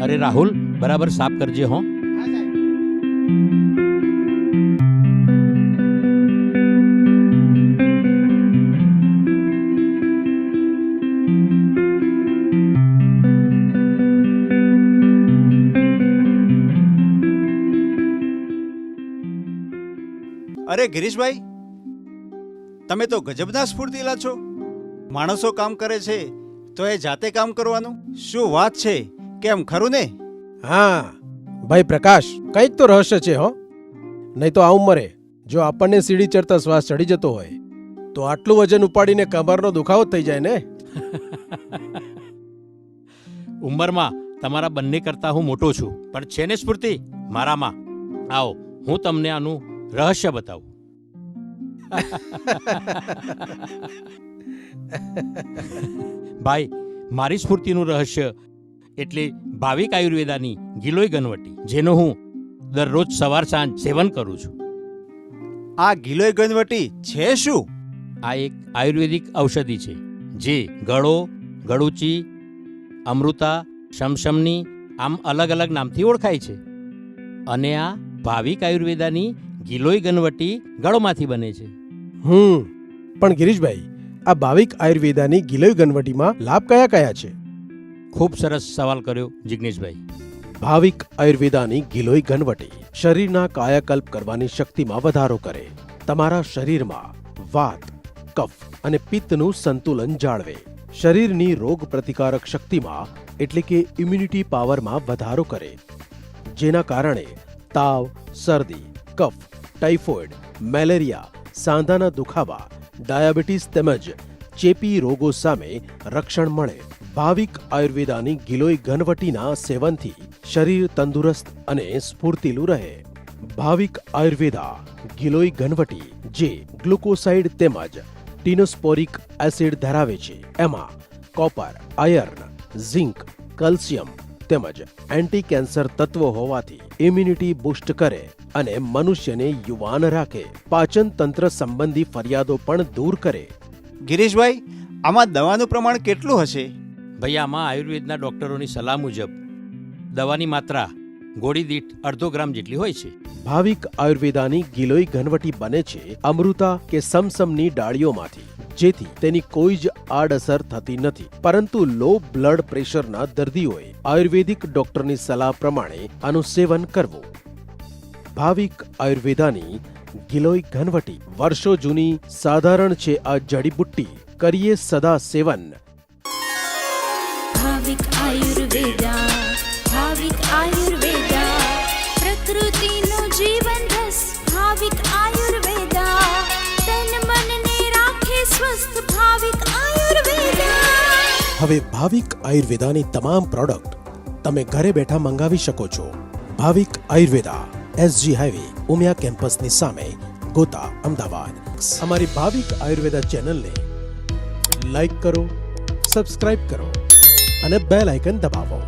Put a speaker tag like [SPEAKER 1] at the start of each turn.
[SPEAKER 1] અરે રાહુલ, બરાબર સાફ કરજે હો.
[SPEAKER 2] અરે ગિરીશભાઈ, તમે તો ગજબના સ્ફૂર્તિલા છો. માણસો કામ કરે છે તો એ જાતે કામ કરવાનું, શું વાત છે? કેમ, ખરું ને?
[SPEAKER 3] હા ભાઈ પ્રકાશ, કંઈક તો રહસ્ય છે હો. નહીં તો આ ઉંમરે જો આપણને સીડી ચડતા શ્વાસ ચડી જતો હોય તો આટલું વજન ઉપાડીને કમરનો દુખાવો થઈ જાય ને.
[SPEAKER 1] ઉંમરમાં તમારા બંને કરતાં હું મોટો છું, પણ છે ને સ્ફૂર્તિ મારામાં. આવો, હું તમને આનું રહસ્ય બતાવું. ભાઈ, મારી સ્ફૂર્તિનું રહસ્ય એટલે ભાવિક આયુર્વેદાની ગિલોય ગનવટી, જેનો હું દરરોજ સવાર સાંજ સેવન કરું છું.
[SPEAKER 2] આ ગિલોય ગનવટી છે શું?
[SPEAKER 1] આ એક આયુર્વેદિક ઔષધિ છે જે ગળો, ગળુચી, અમૃતા, શમશમની આમ અલગ અલગ નામથી ઓળખાય છે. અને આ ભાવિક આયુર્વેદાની ગિલોય ગનવટી ગળોમાંથી બને છે.
[SPEAKER 3] પણ ગિરીશભાઈ, આ ભાવિક આયુર્વેદાની ગિલોય ગનવટીમાં લાભ કયા કયા છે?
[SPEAKER 1] ખૂબ સરસ સવાલ કર્યો જિગ્નેશભાઈ.
[SPEAKER 3] ભાવિક આયુર્વેદાની ગિલોય ગનવટી શરીરના કાયાકલ્પ કરવાની શક્તિમાં વધારો કરે, તમારા શરીરમાં વાત, કફ અને પિત્તનું સંતુલન જાળવે, શરીરની રોગ પ્રતિકારક શક્તિમાં એટલે કે ઇમ્યુનિટી પાવરમાં વધારો કરે, જેના કારણે તાવ, શરદી, કફ, ટાઇફોઇડ, મેલેરિયા, સાંધાના દુખાવા, ડાયાબિટીસ તેમજ ચેપી રોગો સામે રક્ષણ મળે. ભાવિક આયુર્વેદાની ગિલોય ગનવટીના સેવનથી શરીર તંદુરસ્ત અને સ્ફૂર્તિલું રહે. ભાવિક આયુર્વેદા ગિલોય ગનવટી જે ગ્લુકોસાઇડ તેમજ ટીનોસ્પોરિક એસિડ ધરાવે છે, એમાં કોપર, આયર્ન, ઝિંક, કેલ્શિયમ તેમજ એન્ટી કેન્સર તત્વો હોવાથી ઇમ્યુનિટી બૂસ્ટ કરે અને મનુષ્યને યુવાન રાખે, પાચન તંત્ર સંબંધી ફરિયાદો પણ દૂર કરે.
[SPEAKER 2] ગિરીશભાઈ, આમાં દવાનું પ્રમાણ કેટલું હશે?
[SPEAKER 1] ભાઈ, આમાં આયુર્વેદના ડૉક્ટરોની સલાહ મુજબ દવાની માત્રા ગોળી દીઠ 1/2 ગ્રામ જેટલી હોય છે.
[SPEAKER 3] ભાવિક આયુર્વેદાની ગિલોય ગનવટી બને છે અમૃતા કે સમસમની ડાળીઓમાંથી, જેથી તેની કોઈ જ આડઅસર થતી નથી. પરંતુ લો બ્લડ પ્રેશરના દર્દીઓએ આયુર્વેદિક ડોક્ટરની સલાહ પ્રમાણે આનું સેવન કરવું. ભાવિક આયુર્વેદાની ગિલોય ગનવટી વર્ષો જૂની સાધારણ છે આ જડીબુટ્ટી, કરીએ સદા સેવન.
[SPEAKER 4] ભાવિક આયુર્વેદા, ભાવિક આયુર્વેદા, પ્રકૃતિનો જીવન રસ. ભાવિક આયુર્વેદા, તન મનને રાખે સ્વસ્થ. ભાવિક આયુર્વેદા.
[SPEAKER 3] હવે ભાવિક આયુર્વેદાની તમામ પ્રોડક્ટ તમે ઘરે બેઠા મંગાવી શકો છો. ભાવિક આયુર્વેદા, SG હાઈવે, ઉમિયા કેમ્પસની સામે, ગોતા, અમદાવાદ. અમારી ભાવિક આયુર્વેદા ચેનલને લાઈક કરો, સબસ્ક્રાઇબ કરો અને બેલ આઇકન દબાવો.